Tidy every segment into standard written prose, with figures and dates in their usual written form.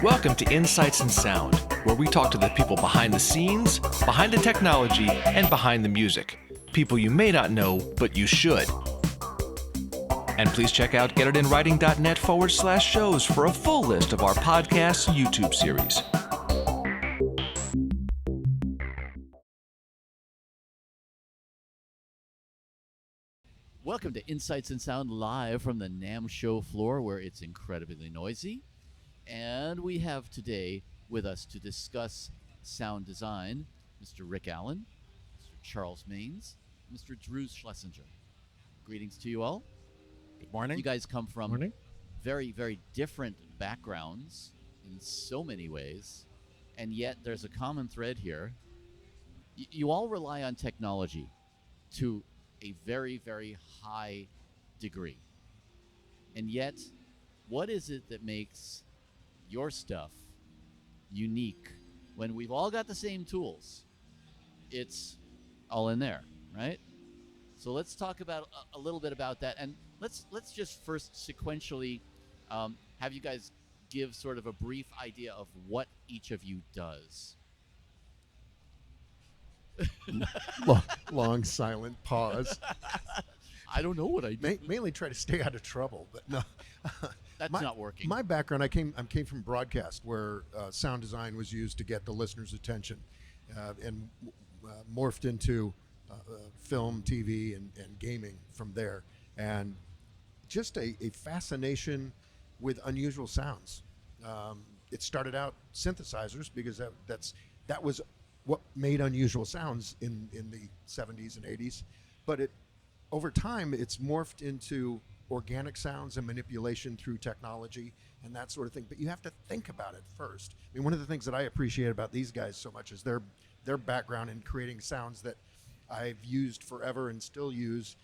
Welcome to Insights in Sound, where we talk to the people behind the scenes, behind the technology, and behind the music. People you may not know, but you should. And please check out getitInWriting.net/shows for a full list of our podcast YouTube series. Welcome to Insights in Sound live from the NAMM show floor where it's incredibly noisy. And we have today with us to discuss sound design, Mr. Rick Allen, Mr. Charles Maynes, Mr. Drew Schlesinger. Greetings to you all. Good morning. You guys come from Morning. very, very different backgrounds in so many ways, and yet there's a common thread here. You all rely on technology to a very, very high degree. And yet, what is it that makes your stuff unique when we've all got the same tools? It's all in there, right? So let's talk about a little bit about that, and let's just first sequentially have you guys give sort of a brief idea of what each of you does. Long silent pause. I don't know what I do. Mainly try to stay out of trouble, but no. That's not working. My background, I came from broadcast, where sound design was used to get the listener's attention, and morphed into film, TV, and gaming from there. And just a fascination with unusual sounds. It started out synthesizers because that was what made unusual sounds in the 70s and 80s. But over time, it's morphed into organic sounds and manipulation through technology and that sort of thing. But you have to think about it first. I mean, one of the things that I appreciate about these guys so much is their background in creating sounds that I've used forever and still use,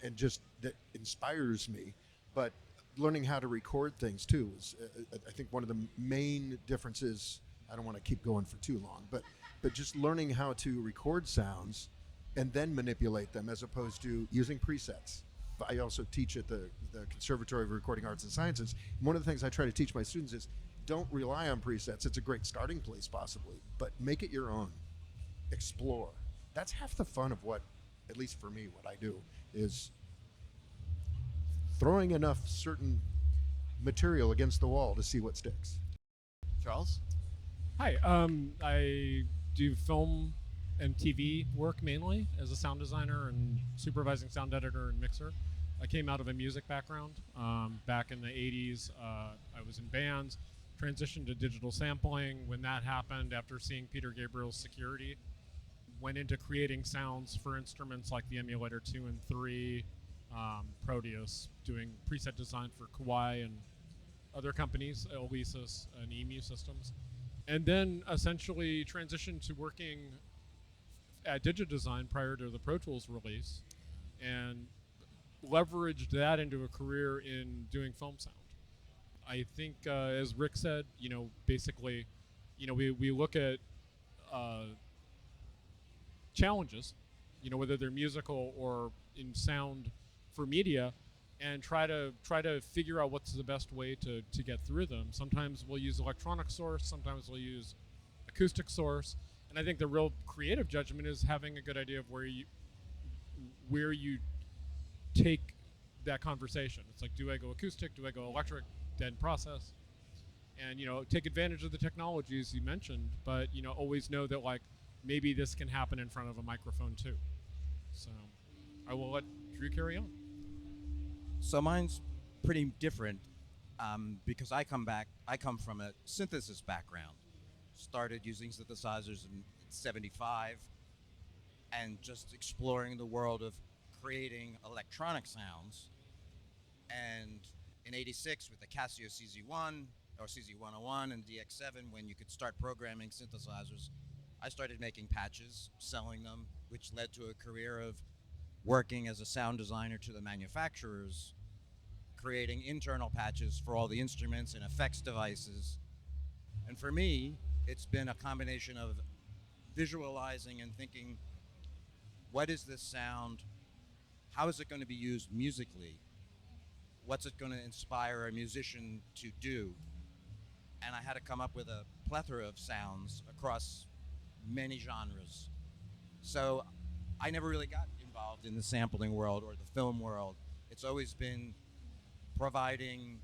and just that inspires me. But learning how to record things too is, I think, one of the main differences. I don't want to keep going for too long, but just learning how to record sounds and then manipulate them as opposed to using presets. I also teach at the Conservatory of Recording Arts and Sciences. One of the things I try to teach my students is don't rely on presets. It's a great starting place possibly, but make it your own. Explore. That's half the fun of what, at least for me, what I do is throwing enough certain material against the wall to see what sticks. Charles? Hi. I do film and TV work mainly as a sound designer and supervising sound editor and mixer. I came out of a music background. Back in the 80s, I was in bands, transitioned to digital sampling. When that happened, after seeing Peter Gabriel's Security, went into creating sounds for instruments like the Emulator 2 and 3, Proteus, doing preset design for Kawai and other companies, Alesis and EMU Systems. And then essentially transitioned to working at DigiDesign prior to the Pro Tools release, and leveraged that into a career in doing film sound. I think, as Rick said, basically, we look at challenges, whether they're musical or in sound for media, and try to figure out what's the best way to get through them. Sometimes we'll use electronic source, sometimes we'll use acoustic source, and I think the real creative judgment is having a good idea of where you take that conversation. It's like, do I go acoustic? Do I go electric? Dead process. And take advantage of the technologies you mentioned, but always know that maybe this can happen in front of a microphone too. So I will let Drew carry on. So mine's pretty different because I come from a synthesis background. Started using synthesizers in '75 and just exploring the world of creating electronic sounds. And in '86 with the Casio CZ1 or CZ101 and DX7, when you could start programming synthesizers, I started making patches, selling them, which led to a career of working as a sound designer to the manufacturers, creating internal patches for all the instruments and effects devices. And for me, it's been a combination of visualizing and thinking, what is this sound? How is it going to be used musically? What's it going to inspire a musician to do? and I had to come up with a plethora of sounds across many genres. So I never really got involved in the sampling world or the film world. It's always been providing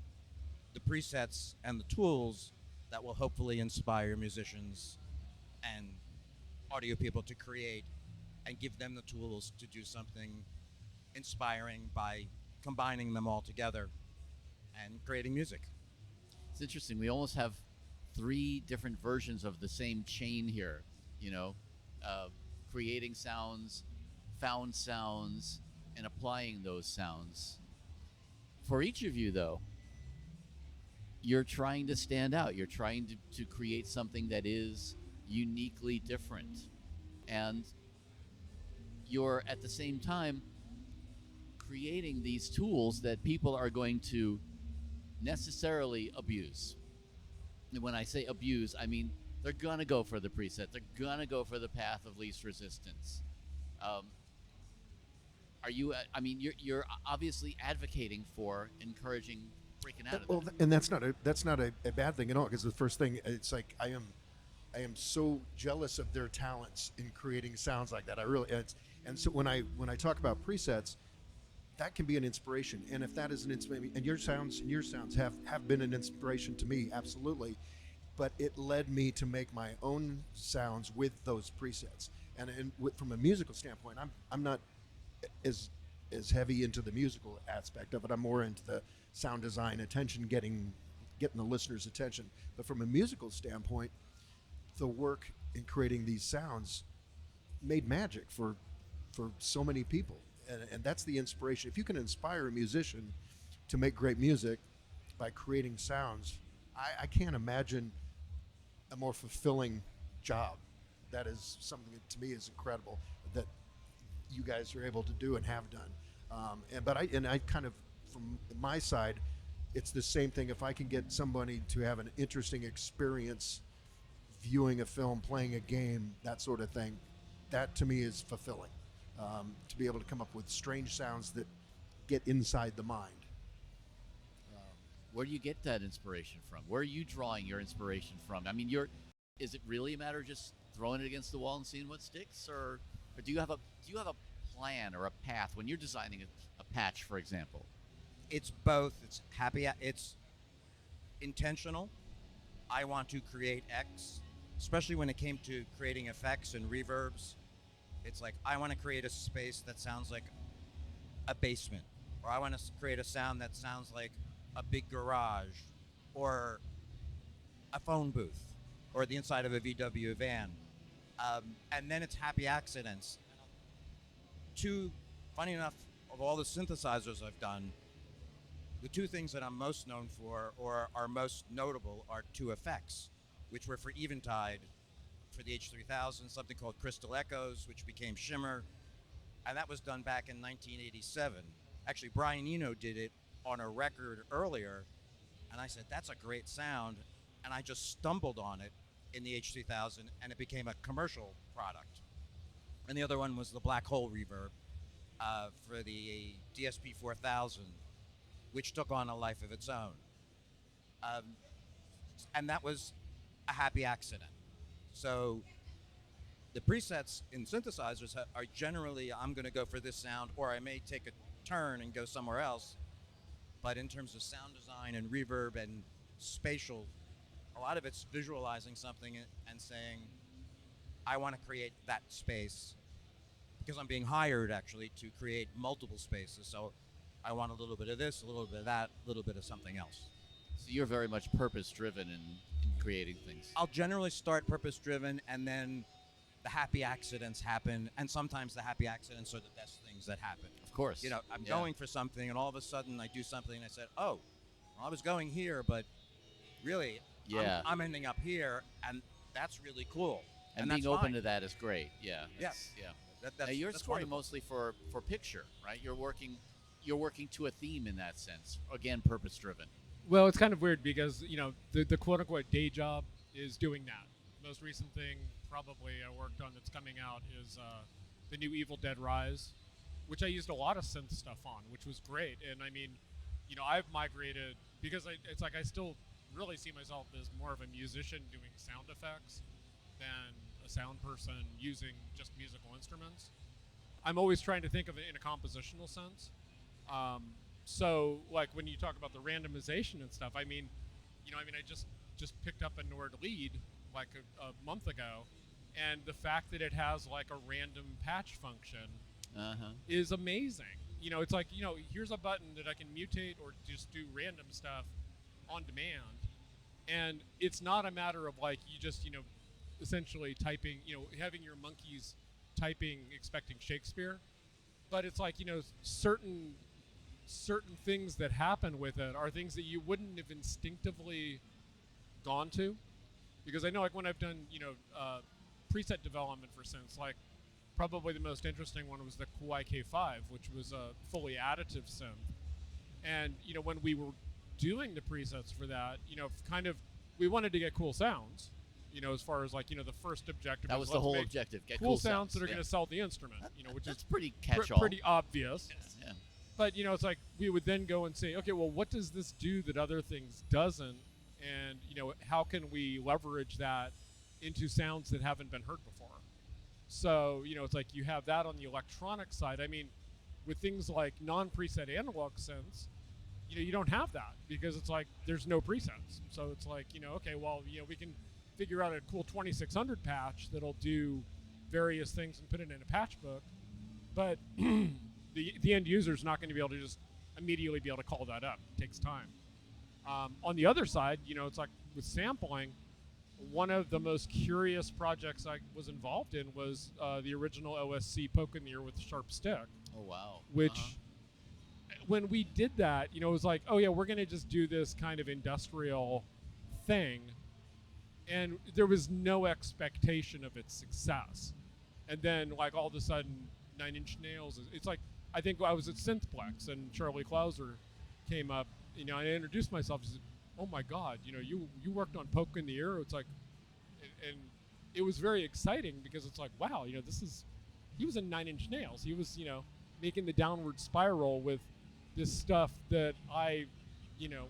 the presets and the tools that will hopefully inspire musicians and audio people to create and give them the tools to do something inspiring by combining them all together and creating music. It's interesting. We almost have three different versions of the same chain here. You know, creating sounds, found sounds, and applying those sounds. For each of you, though, you're trying to stand out. You're trying to create something that is uniquely different. And you're at the same time creating these tools that people are going to necessarily abuse. And when I say abuse, I mean they're gonna go for the preset. They're gonna go for the path of least resistance. Are you? I mean, you're obviously advocating for encouraging breaking out of Well, that. and that's not a bad thing at all, because the first thing, it's like I am so jealous of their talents in creating sounds like that. I really, and so when I talk about presets, that can be an inspiration. And if that is an inspiration, and your sounds have been an inspiration to me, absolutely. But it led me to make my own sounds with those presets. And from a musical standpoint, I'm not as heavy into the musical aspect of it. I'm more into the sound design, getting the listener's attention. But from a musical standpoint, the work in creating these sounds made magic for so many people. And that's the inspiration. If you can inspire a musician to make great music by creating sounds, I can't imagine a more fulfilling job. That is something that to me is incredible that you guys are able to do and have done. But I kind of, from my side, it's the same thing. If I can get somebody to have an interesting experience viewing a film, playing a game, that sort of thing, that to me is fulfilling. To be able to come up with strange sounds that get inside the mind. Where do you get that inspiration from? Where are you drawing your inspiration from? I mean, is it really a matter of just throwing it against the wall and seeing what sticks, or do you have a plan or a path when you're designing a patch, for example? It's both. It's intentional. I want to create X, especially when it came to creating effects and reverbs. It's like I want to create a space that sounds like a basement, or I want to create a sound that sounds like a big garage, or a phone booth, or the inside of a VW van. And then it's happy accidents. Funny enough, of all the synthesizers I've done, the two things that I'm most known for, or are most notable, are two effects, which were for Eventide, for the H3000, something called Crystal Echoes, which became Shimmer, and that was done back in 1987. Actually, Brian Eno did it on a record earlier, and I said, that's a great sound, and I just stumbled on it in the H3000, and it became a commercial product. And the other one was the Black Hole reverb for the DSP 4000, which took on a life of its own. And that was a happy accident. So the presets in synthesizers are generally, I'm going to go for this sound, or I may take a turn and go somewhere else. But in terms of sound design and reverb and spatial, a lot of it's visualizing something and saying, I want to create that space, because I'm being hired actually to create multiple spaces. So I want a little bit of this, a little bit of that, a little bit of something else. So you're very much purpose-driven in creating things. I'll generally start purpose-driven, and then the happy accidents happen, and sometimes the happy accidents are the best things that happen. Of course. You know, I'm going for something, and all of a sudden I do something, and I said, oh, well, I was going here, but really, I'm ending up here, and that's really cool. And being open to that is great. Yeah. Yeah. Now you're that's scoring wonderful. mostly for picture, right? You're working to a theme in that sense. Again, purpose-driven. Well, it's kind of weird because, you know, the quote-unquote day job is doing that. Most recent thing probably I worked on that's coming out is the new Evil Dead Rise, which I used a lot of synth stuff on, which was great. And I mean, you know, I've migrated because it's like I still really see myself as more of a musician doing sound effects than a sound person using just musical instruments. I'm always trying to think of it in a compositional sense. So like when you talk about the randomization and stuff, I mean, I just picked up a Nord lead like a month ago, and the fact that it has like a random patch function is amazing. It's like, here's a button that I can mutate or just do random stuff on demand. And it's not a matter of like you just, essentially typing, having your monkeys typing expecting Shakespeare, but it's like, certain things that happen with it are things that you wouldn't have instinctively gone to. Because I know, like, when I've done, preset development for synths, like, probably the most interesting one was the Kuai K5, which was a fully additive synth. And, when we were doing the presets for that, we wanted to get cool sounds, as far as, like, the first objective. That was the whole objective, get cool sounds that are going to sell the instrument, which that's is pretty catch-all. Pretty obvious. Yeah. But, it's like we would then go and say, okay, well, what does this do that other things doesn't? And, how can we leverage that into sounds that haven't been heard before? So, it's like you have that on the electronic side. I mean, with things like non-preset analog synths, you don't have that because it's like there's no presets. So it's like, okay, well, we can figure out a cool 2600 patch that'll do various things and put it in a patch book. But the end user is not going to be able to just immediately be able to call that up. It takes time. On the other side, it's like with sampling, one of the most curious projects I was involved in was the original OSC Poke in the Ear with a Sharp Stick. Oh, wow. Which, when we did that, it was like, oh, yeah, we're going to just do this kind of industrial thing. And there was no expectation of its success. And then, like, all of a sudden, Nine Inch Nails, it's like, I think I was at Synthplex, and Charlie Klauser came up. I introduced myself. He said, "Oh my God, you worked on Poke in the Ear." It's like, and it was very exciting because it's like, wow, he was in Nine Inch Nails. He was, making the downward spiral with this stuff that I,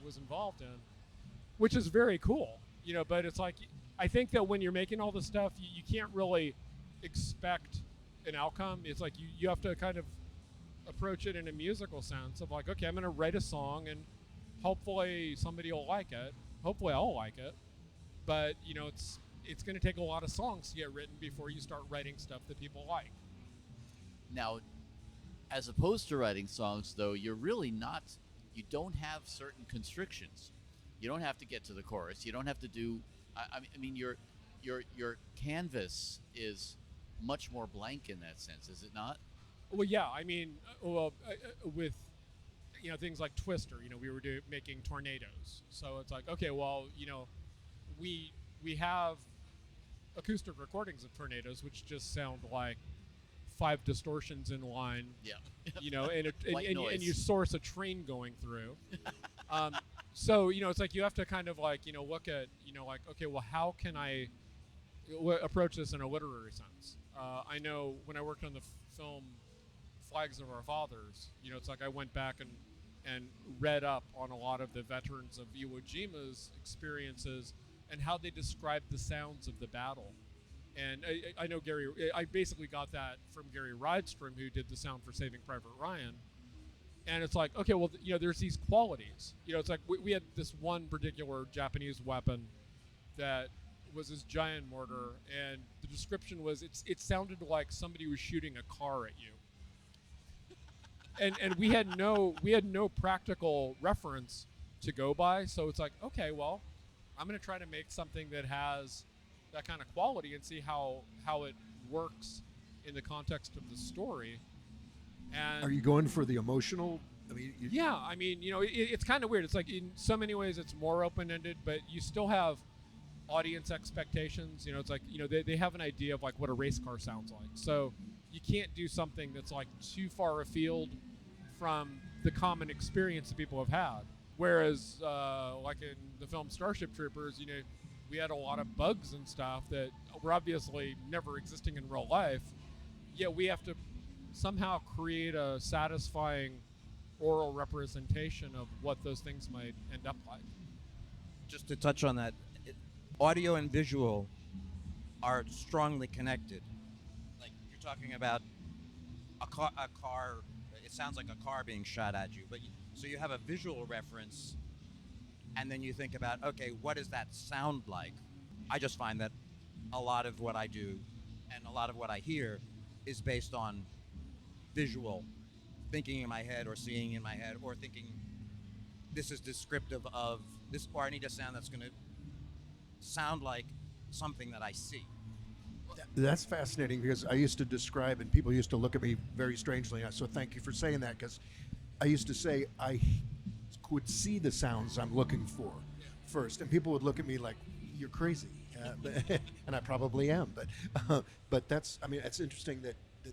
was involved in, which is very cool, But it's like, I think that when you're making all this stuff, you can't really expect an outcome. It's like you have to kind of approach it in a musical sense of like, okay, I'm going to write a song and hopefully somebody will like it. Hopefully I'll like it. But, it's going to take a lot of songs to get written before you start writing stuff that people like. Now, as opposed to writing songs, though, you don't have certain constrictions. You don't have to get to the chorus. You don't have to do, I mean, your canvas is much more blank in that sense, is it not? Well, yeah, I mean, with things like Twister, we were making tornadoes. So it's like, okay, well, we have acoustic recordings of tornadoes, which just sound like 5 distortions in line. Yeah. And you source a train going through. So, it's like you have to kind of like, look at, like, okay, well, how can I approach this in a literary sense? I know when I worked on the film Flags of Our Fathers, it's like I went back and read up on a lot of the veterans of Iwo Jima's experiences and how they described the sounds of the battle. And I know I basically got that from Gary Rydstrom, who did the sound for Saving Private Ryan. And it's like, okay, well, there's these qualities. It's like we had this one particular Japanese weapon that was this giant mortar, and the description was it sounded like somebody was shooting a car at you. And we had no practical reference to go by, so it's like, okay, well, I'm going to try to make something that has that kind of quality and see how it works in the context of the story. And are you going for the emotional? I mean, it's kind of weird. It's like in so many ways it's more open-ended, but you still have audience expectations. It's like, they have an idea of like what a race car sounds like. So you can't do something that's like too far afield from the common experience that people have had. Whereas like in the film Starship Troopers, we had a lot of bugs and stuff that were obviously never existing in real life. Yet we have to somehow create a satisfying oral representation of what those things might end up like. just to touch on that, audio and visual are strongly connected. Like you're talking about a car. It sounds like a car being shot at you, so you have a visual reference, and then you think about, okay, what does that sound like? I just find that a lot of what I do and a lot of what I hear is based on visual, thinking in my head or seeing in my head or thinking this is descriptive of this, or I need a sound that's going to sound like something that I see. That's fascinating because I used to describe, and people used to look at me very strangely. So thank you for saying that, because I used to say I could see the sounds I'm looking for first, and people would look at me like, "You're crazy," and I probably am. But that's, I mean, it's interesting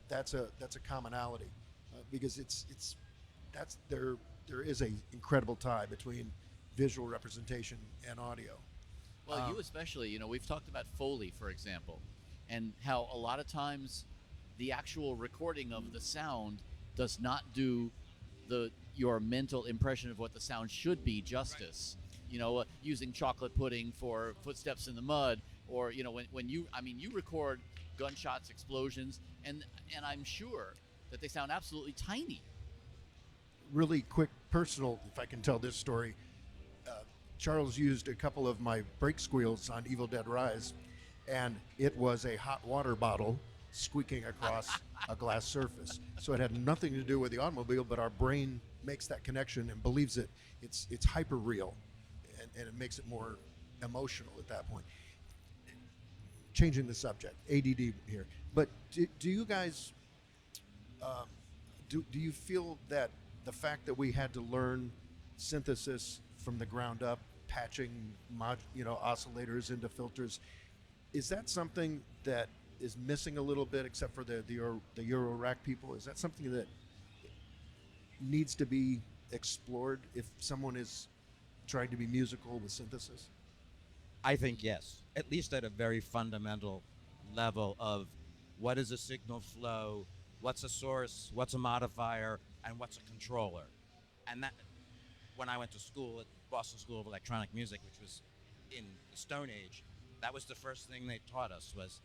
that's a commonality, because there is a incredible tie between visual representation and audio. Well, you especially, we've talked about Foley, for example, and how a lot of times the actual recording of the sound does not do your mental impression of what the sound should be justice. Using chocolate pudding for footsteps in the mud, or when you record gunshots, explosions, and I'm sure that they sound absolutely tiny. Really quick personal, if I can tell this story. Charles used a couple of my brake squeals on Evil Dead Rise, and it was a hot water bottle squeaking across a glass surface. So it had nothing to do with the automobile, but our brain makes that connection and believes it's hyper real, and it makes it more emotional at that point. Changing the subject, ADD here. But do you guys, do you feel that the fact that we had to learn synthesis from the ground up, patching oscillators into filters, is that something that is missing a little bit, except for the Euro rack people? Is that something that needs to be explored if someone is trying to be musical with synthesis? I think yes, at least at a very fundamental level of what is a signal flow, what's a source, what's a modifier, and what's a controller. And that, when I went to school at Boston School of Electronic Music, which was in the Stone Age, that was the first thing they taught us was,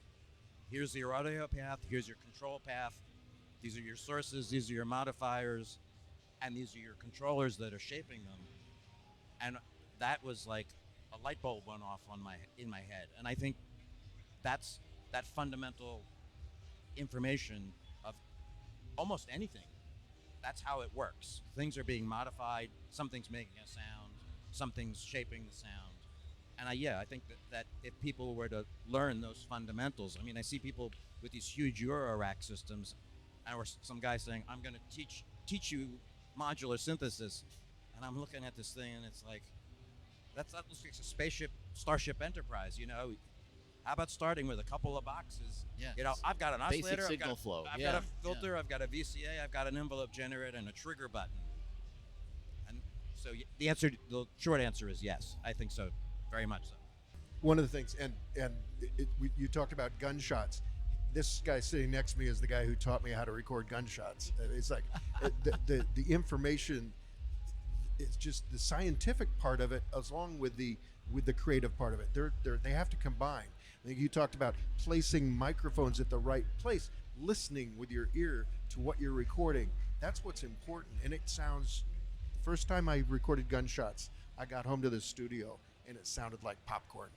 here's your audio path, here's your control path, these are your sources, these are your modifiers, and these are your controllers that are shaping them. And that was like a light bulb went off in my head. And I think that's that fundamental information of almost anything. That's how it works. Things are being modified, something's making a sound, something's shaping the sound. And I think that if people were to learn those fundamentals, I mean, I see people with these huge Euro rack systems, or some guy saying, I'm going to teach you modular synthesis. And I'm looking at this thing and it's like, that looks like a spaceship, Starship Enterprise, How about starting with a couple of boxes? Yeah. I've got an oscillator, Basic signal flow. I've got a filter, I've got a VCA, I've got an envelope generator and a trigger button. And so the short answer is yes. I think so, very much so. One of the things, and you talked about gunshots. This guy sitting next to me is the guy who taught me how to record gunshots. It's like the information. It's just the scientific part of it, along with the creative part of it. They have to combine. I think you talked about placing microphones at the right place, listening with your ear to what you're recording. That's what's important. And it sounds. The first time I recorded gunshots, I got home to the studio and it sounded like popcorn,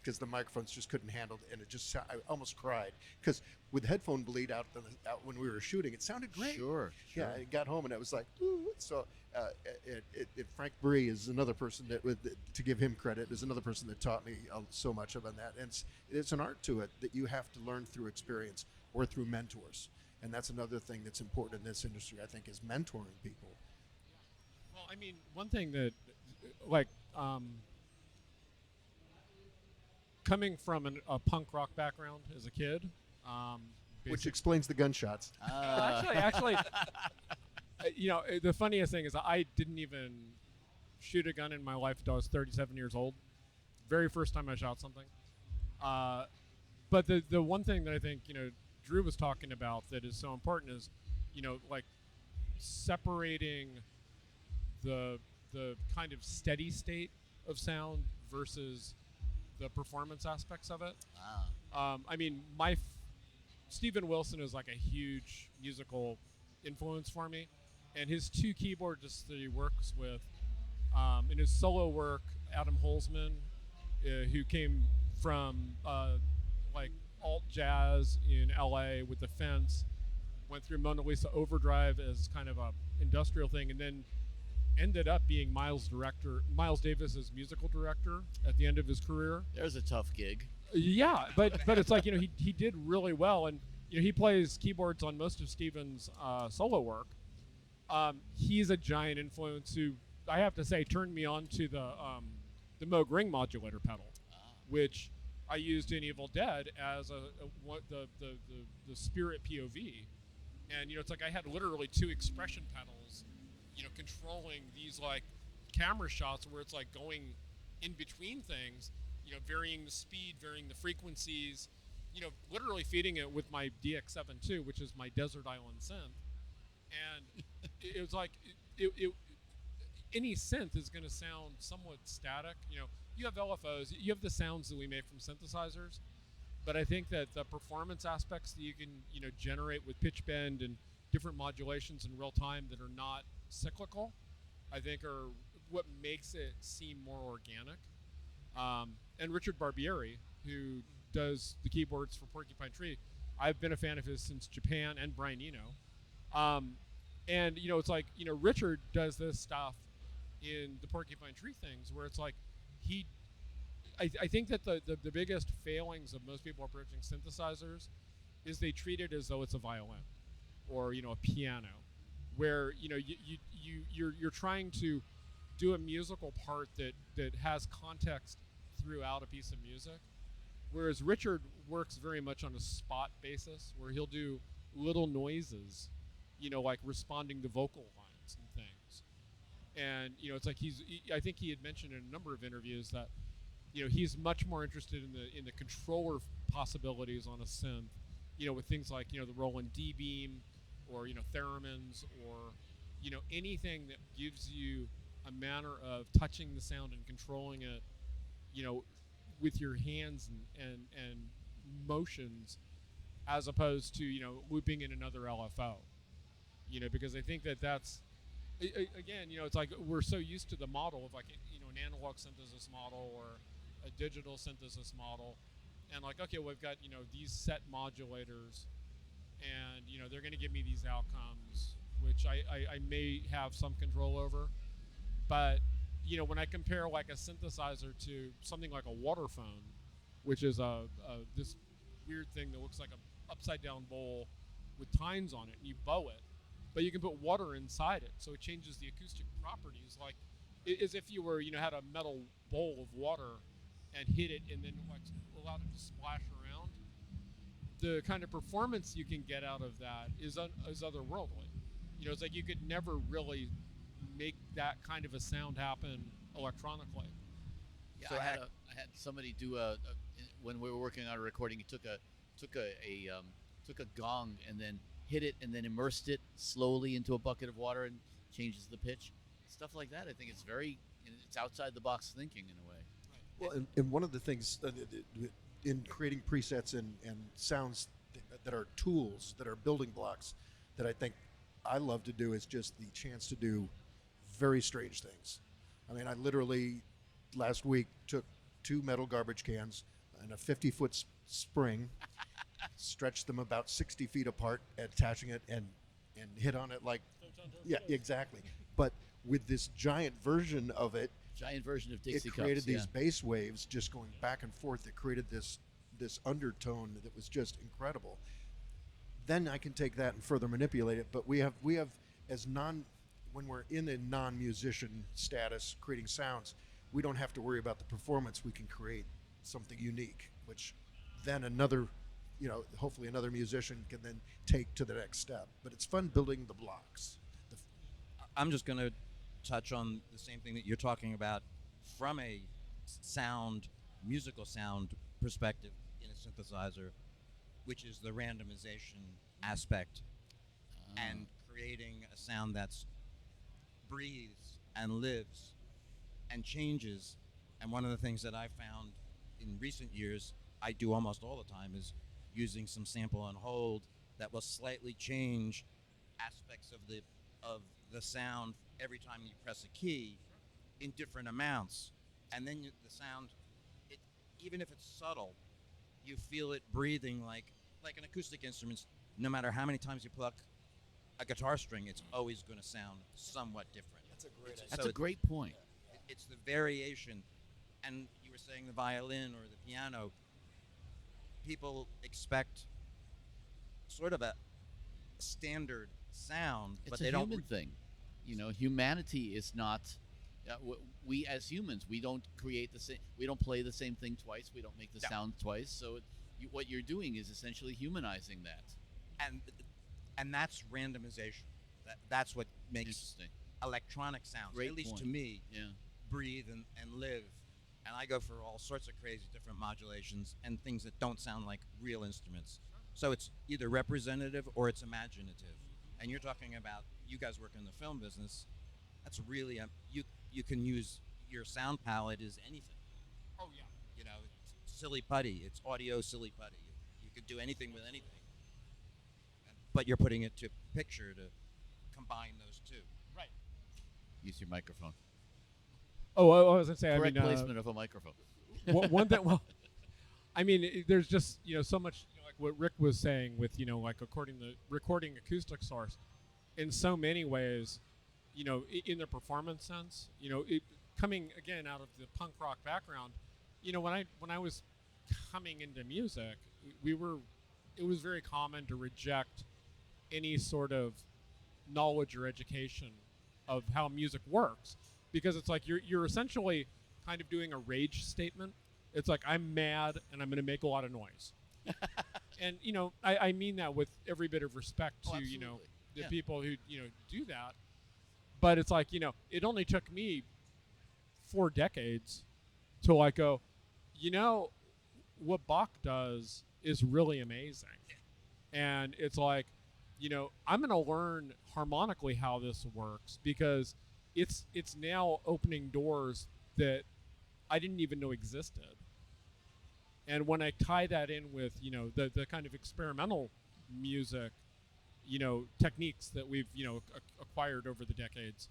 because the microphones just couldn't handle it, and I almost cried, because with headphone bleed out when we were shooting, it sounded great. Sure. Yeah, I got home and it was like, ooh. So Frank Bree is another person to give him credit, is another person that taught me so much about that. And it's an art to it that you have to learn through experience or through mentors, and that's another thing that's important in this industry, I think, is mentoring people. Well, I mean, one thing that, coming from a punk rock background as a kid, which explains the gunshots. Actually, the funniest thing is I didn't even shoot a gun in my life until I was 37 years old. Very first time I shot something. But the one thing that I think Drew was talking about that is so important is, separating the kind of steady state of sound versus the performance aspects of it. I mean, Steven Wilson is like a huge musical influence for me, and his two keyboardists that he works with in his solo work, Adam Holzman, who came from like alt jazz in LA with The Fence, went through Mona Lisa Overdrive as kind of a industrial thing, and then ended up being Miles Davis's musical director at the end of his career. There's a tough gig. Yeah, but it's like, he did really well, and he plays keyboards on most of Steven's solo work. He's a giant influence who, I have to say, turned me on to the Moog Ring modulator pedal, which I used in Evil Dead as the spirit POV, and it's like I had literally two expression pedals, controlling these like camera shots where it's like going in between things, varying the speed, varying the frequencies, literally feeding it with my DX7 which is my Desert Island synth, and it was like any synth is going to sound somewhat static. You have LFOs, you have the sounds that we make from synthesizers, but I think that the performance aspects that you can generate with pitch bend and different modulations in real time that are not cyclical, I think are what makes it seem more organic. And Richard Barbieri, who does the keyboards for Porcupine Tree, I've been a fan of his since Japan, and Brian Eno. And it's like, Richard does this stuff in the Porcupine Tree things where it's like I think that the biggest failings of most people approaching synthesizers is they treat it as though it's a violin or a piano, where you're trying to do a musical part that has context throughout a piece of music, whereas Richard works very much on a spot basis where he'll do little noises, like responding to vocal lines and things. And it's like I think he had mentioned in a number of interviews that he's much more interested in the controller possibilities on a synth, with things like the Roland D-Beam or theremins or anything that gives you a manner of touching the sound and controlling it, with your hands and motions, as opposed to looping in another LFO, because I think that's again, it's like we're so used to the model of like an analog synthesis model or a digital synthesis model, and like, okay, we've got these set modulators, and they're going to give me these outcomes, which I may have some control over, but when I compare like a synthesizer to something like a water phone, which is this weird thing that looks like a upside down bowl with tines on it, and you bow it, but you can put water inside it, so it changes the acoustic properties, like as if you were had a metal bowl of water and hit it and then like allowed it to splash around. The kind of performance you can get out of that is otherworldly. It's like you could never really make that kind of a sound happen electronically. Yeah, so I had somebody do when we were working on a recording. He took a gong and then hit it and then immersed it slowly into a bucket of water and changes the pitch. Stuff like that, I think it's it's outside the box thinking in a way. Well, and one of the things in creating presets and sounds that are tools, that are building blocks, that I think I love to do is just the chance to do very strange things. I mean, I literally last week took 2 metal garbage cans and a 50-foot spring, stretched them about 60 feet apart, attaching it and hit on it like, yeah, exactly. But with this giant version of Dixie Cups, created these bass waves just going back and forth. It created this undertone that was just incredible. Then I can take that and further manipulate it. But we have when we're in a non-musician status creating sounds, we don't have to worry about the performance. We can create something unique, which then hopefully another musician can then take to the next step. But it's fun building the blocks. I'm just going to touch on the same thing that you're talking about from a musical sound perspective in a synthesizer, which is the randomization aspect and creating a sound that's breathes and lives and changes And one of the things that I found in recent years, I do almost all the time, is using some sample on hold that will slightly change aspects of the sound every time you press a key in different amounts. And then the sound, it, even if it's subtle, you feel it breathing like an acoustic instrument. No matter how many times you pluck a guitar string, it's always going to sound somewhat different. That's a great idea. That's a great point. It's the variation. And you were saying the violin or the piano, people expect sort of a standard sound, It's but a they don't. human thing. Humanity is not. We as humans, we don't create the same. We don't play the same thing twice. We don't make the No. sound twice. So what you're doing is essentially humanizing that. And that's randomization. That's what makes Interesting. electronic sounds, Great at least point. to me, Yeah. breathe and live. And I go for all sorts of crazy different modulations and things that don't sound like real instruments. So it's either representative or it's imaginative. And you're talking about, you guys work in the film business. That's really you can use your sound palette as anything. Oh yeah. It's silly putty. It's audio silly putty. You could do anything with anything. But you're putting it to picture to combine those two. Right. Use your microphone. Oh, I was gonna say. Correct I mean, placement of a microphone. one thing. Well, I mean, there's just so much like what Rick was saying with like according the recording acoustic source, in so many ways, in the performance sense, it coming again out of the punk rock background, when I was coming into music, it was very common to reject any sort of knowledge or education of how music works, because it's like you're essentially kind of doing a rage statement. It's like, I'm mad and I'm going to make a lot of noise. And I mean that with every bit of respect to absolutely. the Yeah. people who do that. But it's like, it only took me 4 decades to like go, what Bach does is really amazing. And it's like, I'm going to learn harmonically how this works, because it's now opening doors that I didn't even know existed. And when I tie that in with, the kind of experimental music, techniques that we've, acquired over the decades,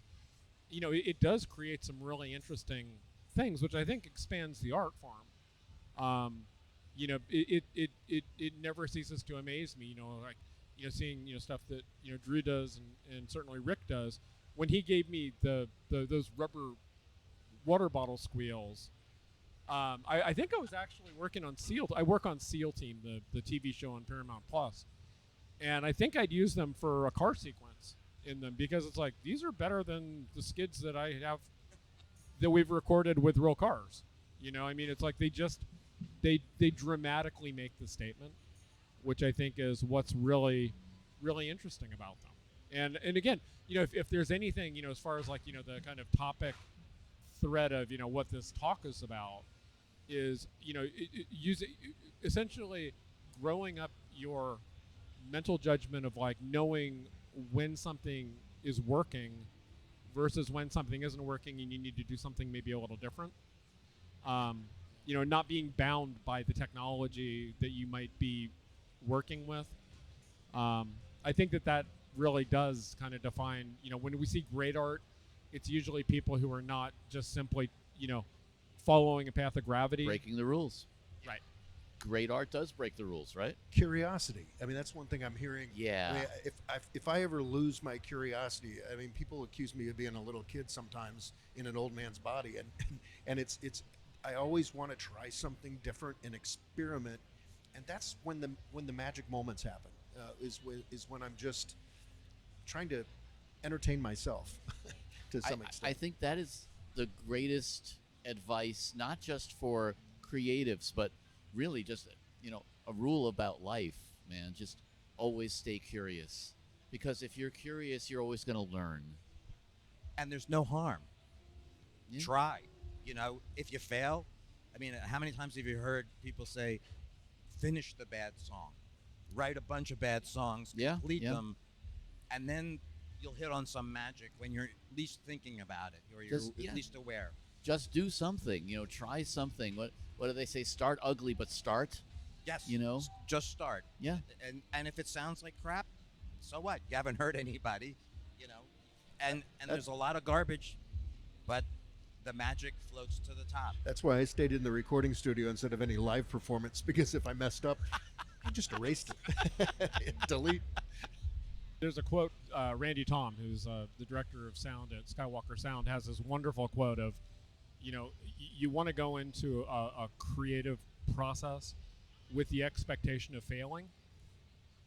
it does create some really interesting things, which I think expands the art form. It never ceases to amaze me, like, seeing, stuff that, Drew does and certainly Rick does. When he gave me those rubber water bottle squeals, I think I was actually working on SEAL. I work on SEAL Team, the TV show on Paramount Plus, and I think I'd use them for a car sequence in them, because it's like, these are better than the skids that I have that we've recorded with real cars. I mean, it's like they dramatically make the statement, which I think is what's really, really interesting about them. And again, if there's anything, as far as like, the kind of topic thread of, what this talk is about, is, essentially growing up your mental judgment of like knowing when something is working versus when something isn't working and you need to do something maybe a little different. Not being bound by the technology that you might be working with. I think that really does kind of define, when we see great art, it's usually people who are not just simply, following a path of gravity. Breaking the rules. Right. Great art does break the rules, right? Curiosity. I mean, that's one thing I'm hearing. Yeah. I mean, if I ever lose my curiosity, I mean, people accuse me of being a little kid sometimes in an old man's body, and it's I always want to try something different and experiment, and that's when the magic moments happen. Is when I'm just trying to entertain myself to some extent. I think that is the greatest advice, not just for creatives, but really just, a rule about life, man. Just always stay curious, because if you're curious, you're always going to learn. And there's no harm. Yeah. Try. If you fail, I mean, how many times have you heard people say, finish the bad song, write a bunch of bad songs, Yeah, complete yeah. them, and then you'll hit on some magic when you're least thinking about it, or you're Yeah. least aware. just do something. Try something. What do they say? Start ugly, but start. Yes. Just start. Yeah. And if it sounds like crap, so what? You haven't hurt anybody, you know. And there's a lot of garbage, but the magic floats to the top. That's why I stayed in the recording studio instead of any live performance, because if I messed up, I just erased it. Delete. There's a quote, Randy Tom, who's the director of sound at Skywalker Sound, has this wonderful quote of, you want to go into a creative process with the expectation of failing.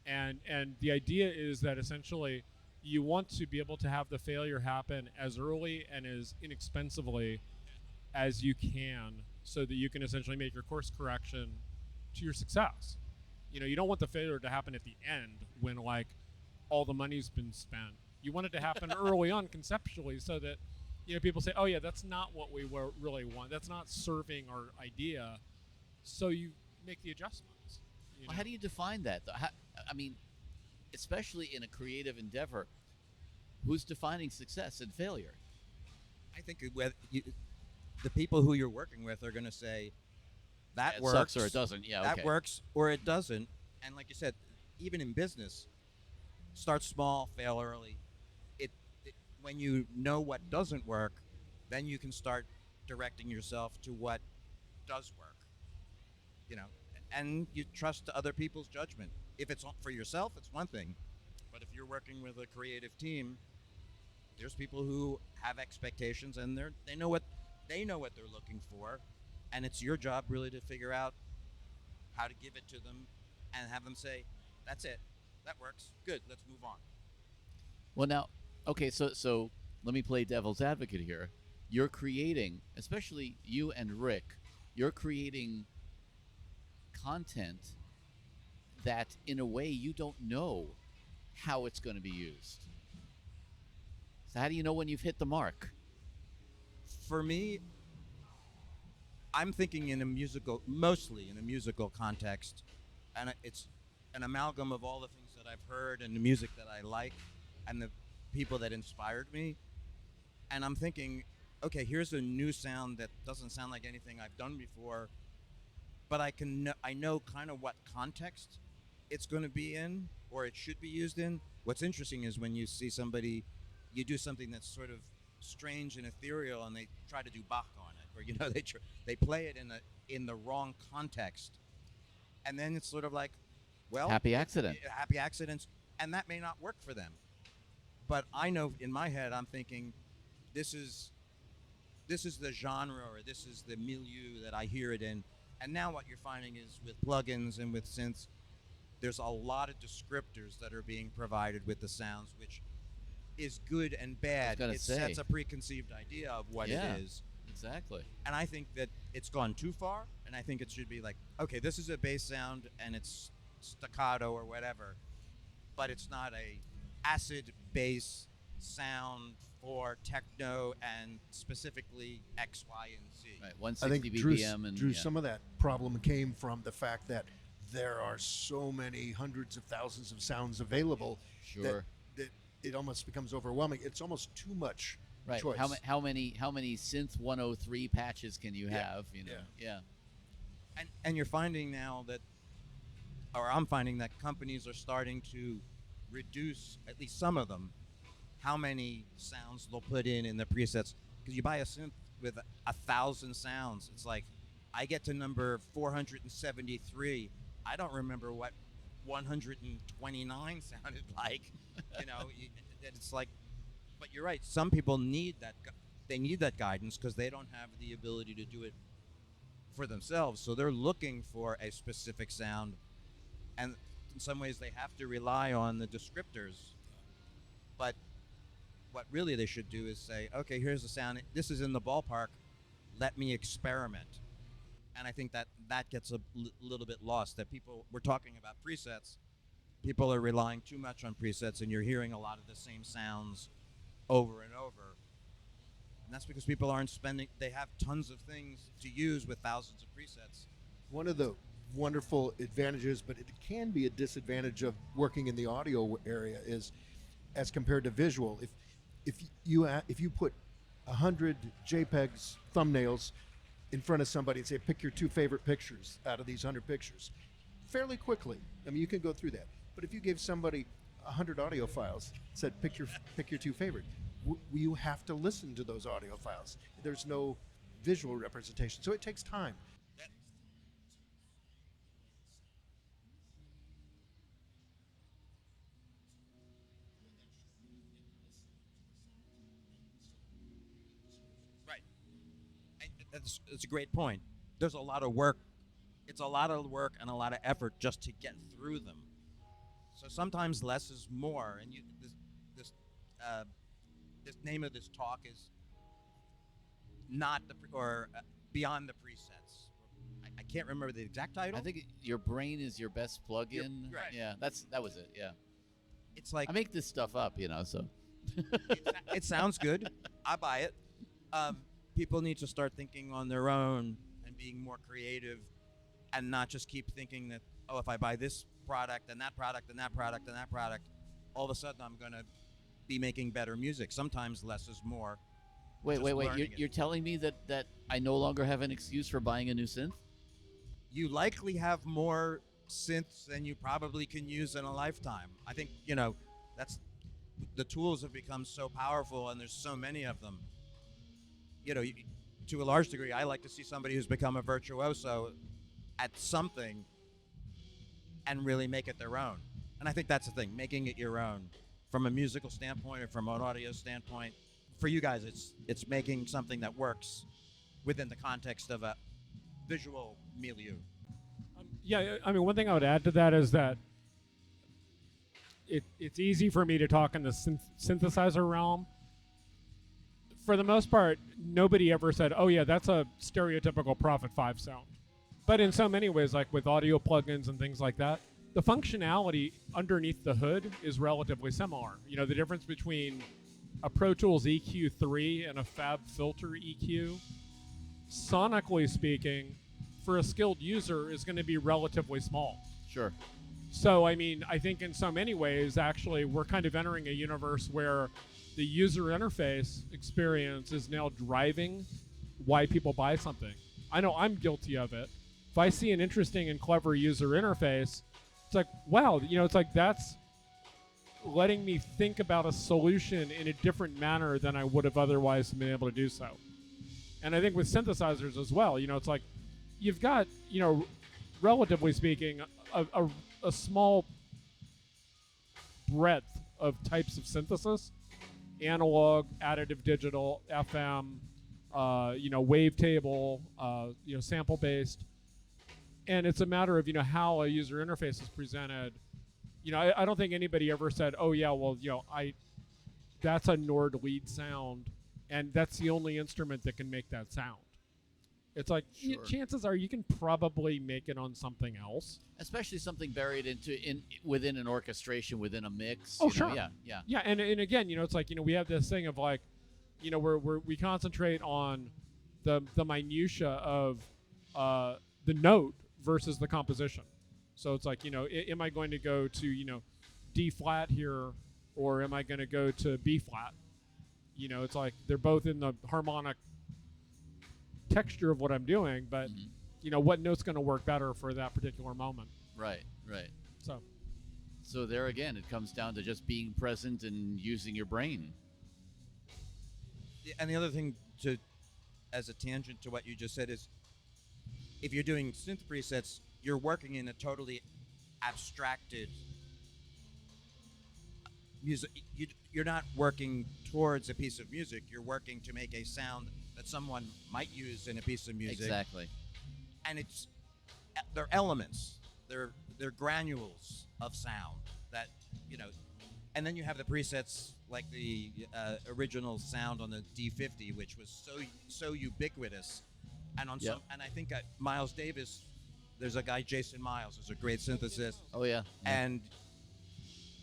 And the idea is that essentially you want to be able to have the failure happen as early and as inexpensively as you can, so that you can essentially make your course correction to your success. You don't want the failure to happen at the end when like all the money's been spent. You want it to happen early on conceptually, so that people say, oh yeah, that's not what we really want. That's not serving our idea. So you make the adjustments. Well, how do you define that, though? Especially in a creative endeavor, who's defining success and failure? I think the people who you're working with are going to say, that it works sucks or it doesn't. Yeah, that okay. works or it doesn't. And like you said, even in business, start small, fail early. When you know what doesn't work, then you can start directing yourself to what does work. And you trust other people's judgment. If it's for yourself, it's one thing. But if you're working with a creative team, there's people who have expectations, and they know what they're looking for, and it's your job really to figure out how to give it to them and have them say, that's it, that works, good, let's move on. Well, now, okay, so let me play devil's advocate here. You're creating, especially you and Rick, you're creating content that in a way you don't know how it's going to be used. So how do you know when you've hit the mark? For me, I'm thinking mostly in a musical context, and it's an amalgam of all the things that I've heard and the music that I like and the people that inspired me. And I'm thinking, okay, here's a new sound that doesn't sound like anything I've done before, but I know kind of what context it's going to be in, or it should be used in. What's interesting is when you see somebody, you do something that's sort of strange and ethereal, and they try to do Bach on it, or they play it in the wrong context, and then it's sort of like, well, Happy accident. Happy accidents, and that may not work for them. But I know in my head, I'm thinking, this is the genre, or this is the milieu that I hear it in. And now what you're finding is with plugins and with synths, there's a lot of descriptors that are being provided with the sounds, which is good and bad. It sets a preconceived idea of what it is. Exactly. And I think that it's gone too far, and I think it should be like, okay, this is a bass sound, and it's staccato or whatever, but it's not a acid bass sound for techno and specifically X, Y, and Z. Right, I 160 think BPM. Drew, some of that problem came from the fact that there are so many hundreds of thousands of sounds available Sure. that it almost becomes overwhelming. It's almost too much choice. How many synth 103 patches can you have? Yeah. And you're finding now that, or I'm finding that companies are starting to reduce, at least some of them, how many sounds they'll put in the presets. Because you buy a synth with 1,000 sounds, it's like, I get to number 473. I don't remember what 129 sounded like. It's like, but you're right. Some people need that. They need that guidance because they don't have the ability to do it for themselves. So they're looking for a specific sound, and in some ways they have to rely on the descriptors. But what really they should do is say, okay, here's the sound. This is in the ballpark. Let me experiment. And I think that gets a little bit lost. That we're talking about presets. People are relying too much on presets, and you're hearing a lot of the same sounds over and over. And that's because people they have tons of things to use with thousands of presets. One of the wonderful advantages, but it can be a disadvantage of working in the audio area, is as compared to visual. If you put 100 JPEGs, thumbnails, in front of somebody and say, pick your 2 favorite pictures out of these 100 pictures, fairly quickly. I mean, you can go through that. But if you gave somebody 100 audio files, said, pick your 2 favorite, you have to listen to those audio files. There's no visual representation, so it takes time. Right. That's a great point. There's a lot of work. It's a lot of work and a lot of effort just to get through them. So sometimes less is more. And this name of this talk is not beyond the presets. I can't remember the exact title. I think your brain is your best plug-in. Right. Yeah, that was it. Yeah. It's like I make this stuff up, so. it sounds good. I buy it. People need to start thinking on their own and being more creative, and not just keep thinking that, oh, if I buy this product and that product and that product and that product, all of a sudden I'm going to be making better music. Sometimes less is more. Wait. You're telling me that I no longer have an excuse for buying a new synth? You likely have more synths than you probably can use in a lifetime. I think, that's the tools have become so powerful, and there's so many of them. To a large degree, I like to see somebody who's become a virtuoso at something and really make it their own. And I think that's the thing, making it your own from a musical standpoint or from an audio standpoint. For you guys, it's making something that works within the context of a visual milieu. Yeah, I mean, one thing I would add to that is that it's easy for me to talk in the synthesizer realm. For the most part, nobody ever said, oh yeah, that's a stereotypical Prophet 5 sound. But in so many ways, like with audio plugins and things like that, the functionality underneath the hood is relatively similar. The difference between a Pro Tools EQ3 and a Fab Filter EQ, sonically speaking, for a skilled user is going to be relatively small. Sure. So, I mean, I think in so many ways, actually, we're kind of entering a universe where the user interface experience is now driving why people buy something. I know I'm guilty of it. If I see an interesting and clever user interface, it's like, wow, it's like that's letting me think about a solution in a different manner than I would have otherwise been able to do so. And I think with synthesizers as well, it's like you've got, relatively speaking, a small breadth of types of synthesis: analog, additive digital, FM, wavetable, sample based. And it's a matter of, how a user interface is presented. I don't think anybody ever said, oh yeah, well, that's a Nord lead sound, and that's the only instrument that can make that sound. It's like, Sure. Chances are you can probably make it on something else. Especially something buried within an orchestration, within a mix. Oh, sure. Yeah. Yeah, and again, it's like, we have this thing of like, we concentrate on the minutia of the note versus the composition. So it's like, am I going to go to, D flat here, or am I going to go to B flat? It's like they're both in the harmonic texture of what I'm doing, but what note's going to work better for that particular moment. Right. So there again, it comes down to just being present and using your brain. And the other thing, as a tangent to what you just said, is if you're doing synth presets, you're working in a totally abstracted music. You're not working towards a piece of music. You're working to make a sound that someone might use in a piece of music. Exactly. And they're elements. They're granules of sound that, and then you have the presets like the original sound on the D50, which was so ubiquitous. And on and I think Miles Davis, there's a guy, Jason Miles, who's a great synthesist. Oh yeah. And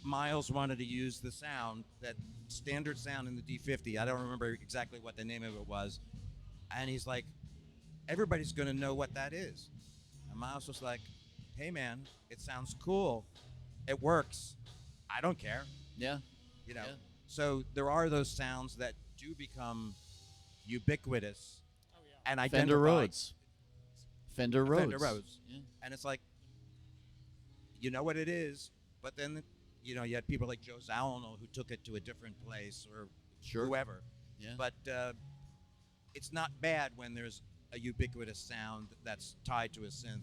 Miles wanted to use the sound, that standard sound in the D50. I don't remember exactly what the name of it was. And he's like, everybody's going to know what that is. And Miles was like, hey man, it sounds cool. It works. I don't care. Yeah. So there are those sounds that do become ubiquitous, and Fender identified. Rhodes. Fender Rhodes. Fender Rhodes. Yeah. And it's like, you know what it is, but then, you had people like Joe Zawinul who took it to a different place, or Sure. whoever. Yeah. But it's not bad when there's a ubiquitous sound that's tied to a synth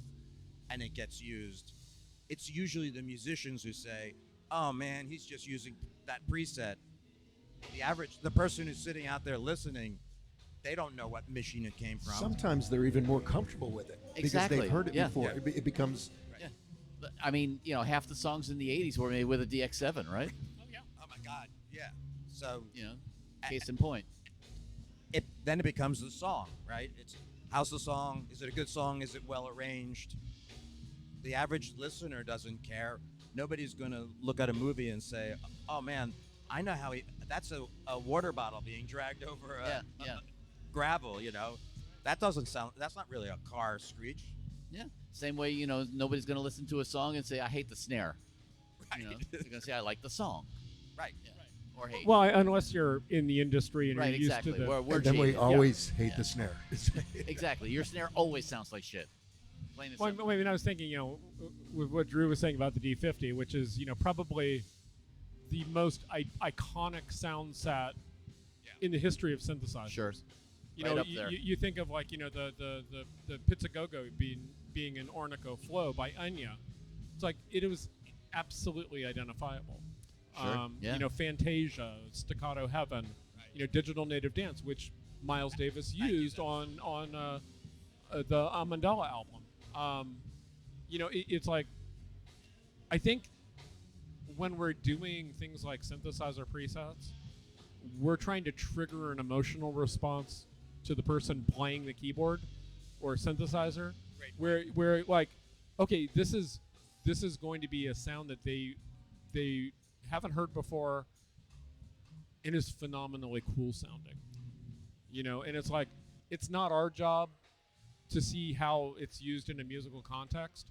and it gets used. It's usually the musicians who say, oh man, he's just using that preset. The person who's sitting out there listening, they don't know what machine it came from. Sometimes they're even more comfortable with it Exactly. because they've heard it Yeah. before. Yeah. It becomes Yeah. I mean, half the songs in the 80s were made with a DX7, right? Oh my God, yeah. So Case in point. then it becomes the song, right? It's how's the song? Is it a good song? Is it well arranged? The average listener doesn't care. Nobody's going to look at a movie and say, oh man, I know how that's a water bottle being dragged over a gravel, That doesn't sound, that's not really a car screech. Yeah. Same way, nobody's going to listen to a song and say, I hate the snare. Right. They're going to say, I like the song. Right. Yeah. Or hate. Well, unless you're in the industry and Right, you're used exactly. to the. We're and then we jaded. always hate Yeah. the snare. Exactly. Your snare always sounds like shit. Plain and Well, simple. I mean, I was thinking, with what Drew was saying about the D50, which is, probably the most iconic sound set in the history of synthesizers. Sure. You Right know, up there. you think of like, the Pizzagogo being an Ornico Flow by Enya. It's like it was absolutely identifiable. Sure. Yeah. Fantasia, Staccato Heaven, Digital Native Dance, which Miles Davis used on the Mandela album. It's like, I think when we're doing things like synthesizer presets, we're trying to trigger an emotional response to the person playing the keyboard or synthesizer, where like, okay, this is going to be a sound that they haven't heard before and is phenomenally cool sounding. And it's like, it's not our job to see how it's used in a musical context.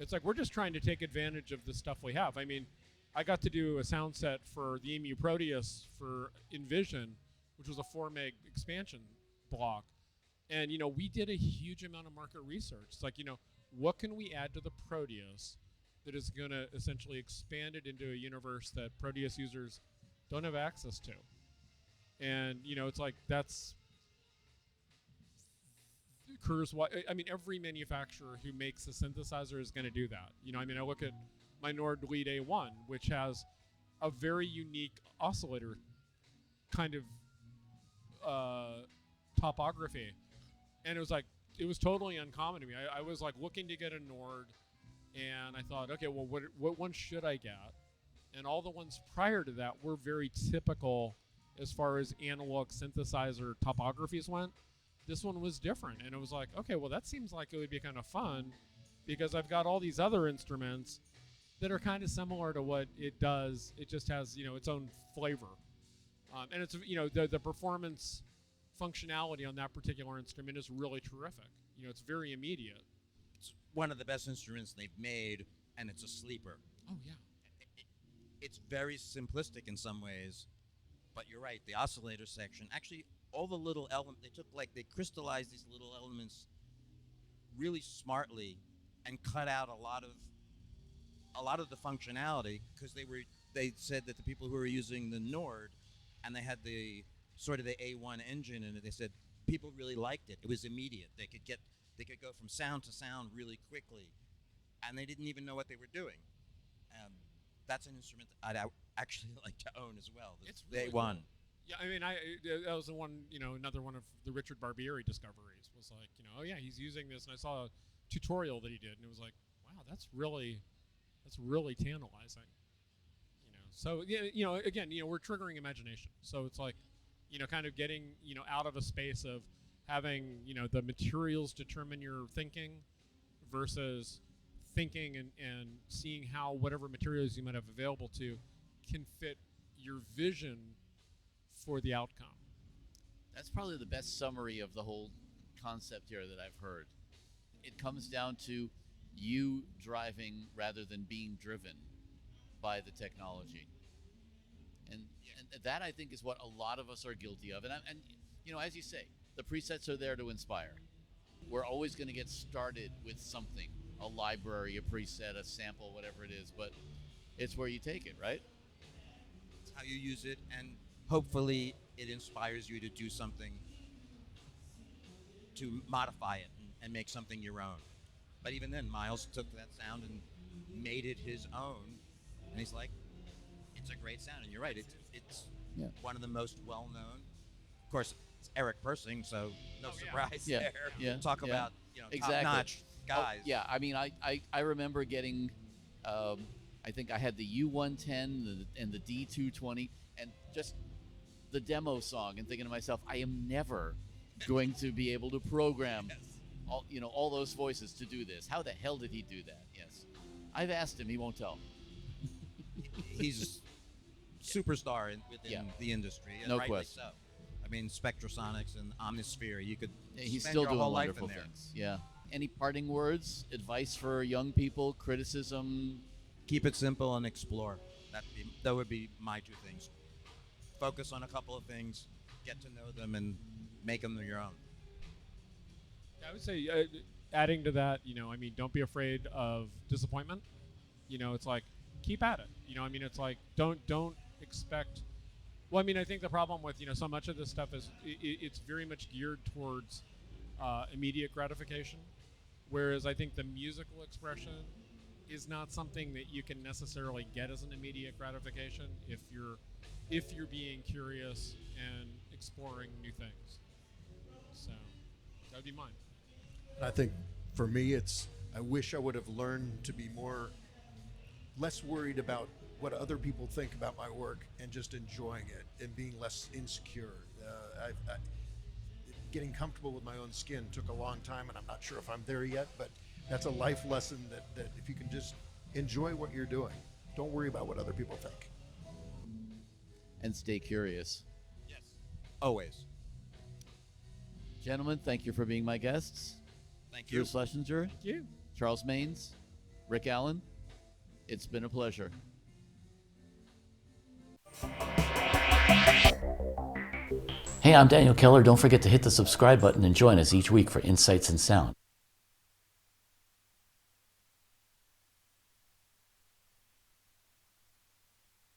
It's like, we're just trying to take advantage of the stuff we have. I mean, I got to do a sound set for the EMU Proteus for Envision, which was a 4 meg expansion block. And, we did a huge amount of market research. It's like, what can we add to the Proteus that is going to essentially expand it into a universe that Proteus users don't have access to? And, it's like, that's occurs. I mean, every manufacturer who makes a synthesizer is going to do that. I look at my Nord Lead A1, which has a very unique oscillator kind of topography. And it was totally uncommon to me. I was like looking to get a Nord, and I thought, okay, well, what one should I get? And all the ones prior to that were very typical as far as analog synthesizer topographies went. This one was different, and it was like, okay, well, that seems like it would be kind of fun because I've got all these other instruments that are kind of similar to what it does. It just has, its own flavor. And it's, the performance functionality on that particular instrument is really terrific. It's very immediate. It's one of the best instruments they've made, and it's a sleeper. Oh, yeah. It's very simplistic in some ways, but you're right. The oscillator section, actually, all the little elements, they crystallized these little elements really smartly and cut out a lot of the functionality, because they said that the people who were using the Nord and they had the sort of the A1 engine in it, they said people really liked it. It was immediate. They could go from sound to sound really quickly, and they didn't even know what they were doing. That's an instrument that I'd actually like to own as well. It's the really A1. cool. Yeah, I mean, that was the one, another one of the Richard Barbieri discoveries was like, oh yeah, he's using this, and I saw a tutorial that he did, and it was like, wow, that's really tantalizing. So yeah, again, we're triggering imagination. So it's like, kind of getting, out of a space of having, the materials determine your thinking versus thinking and seeing how whatever materials you might have available to can fit your vision for the outcome. That's probably the best summary of the whole concept here that I've heard. It comes down to you driving rather than being driven by the technology. And that, I think, is what a lot of us are guilty of. And As you say, the presets are there to inspire. We're always going to get started with something, a library, a preset, a sample, whatever it is, but it's where you take it, right? It's how you use it, and hopefully it inspires you to do something, to modify it and make something your own. But even then, Miles took that sound and made it his own, and he's like, it's a great sound. And you're right, it's one of the most well-known. Of course, it's Eric Persing, so no surprise there. Yeah. Talk about exactly. top-notch guys. I mean, I remember getting, I think I had the U110 and the D220, and just the demo song, and thinking to myself, I am never going to be able to program all those voices to do this. How the hell did he do that? Yes, I've asked him. He won't tell. He's superstar within the industry, and No rightly question. so. I mean, Spectrasonics and Omnisphere, you could He's spend still your doing whole life in wonderful there. things. Yeah. Any parting words, advice for young people, criticism? Keep it simple and explore. That would be my two things. Focus on a couple of things, get to know them, and make them your own. I would say, adding to that, don't be afraid of disappointment. It's like, keep at it. It's like, don't expect. Well, I think the problem with, so much of this stuff is it's very much geared towards immediate gratification, whereas I think the musical expression is not something that you can necessarily get as an immediate gratification if you're being curious and exploring new things. So that would be mine. And I think for me, I wish I would have learned to be less worried about what other people think about my work and just enjoying it and being less insecure. Getting comfortable with my own skin took a long time, and I'm not sure if I'm there yet, but that's a life lesson that if you can just enjoy what you're doing, don't worry about what other people think. And stay curious. Yes. Always. Gentlemen, thank you for being my guests. Thank Drew you. Schlesinger, Thank you. Charles Maynes, Rick Allen. It's been a pleasure. Hey, I'm Daniel Keller. Don't forget to hit the subscribe button and join us each week for Insights in Sound.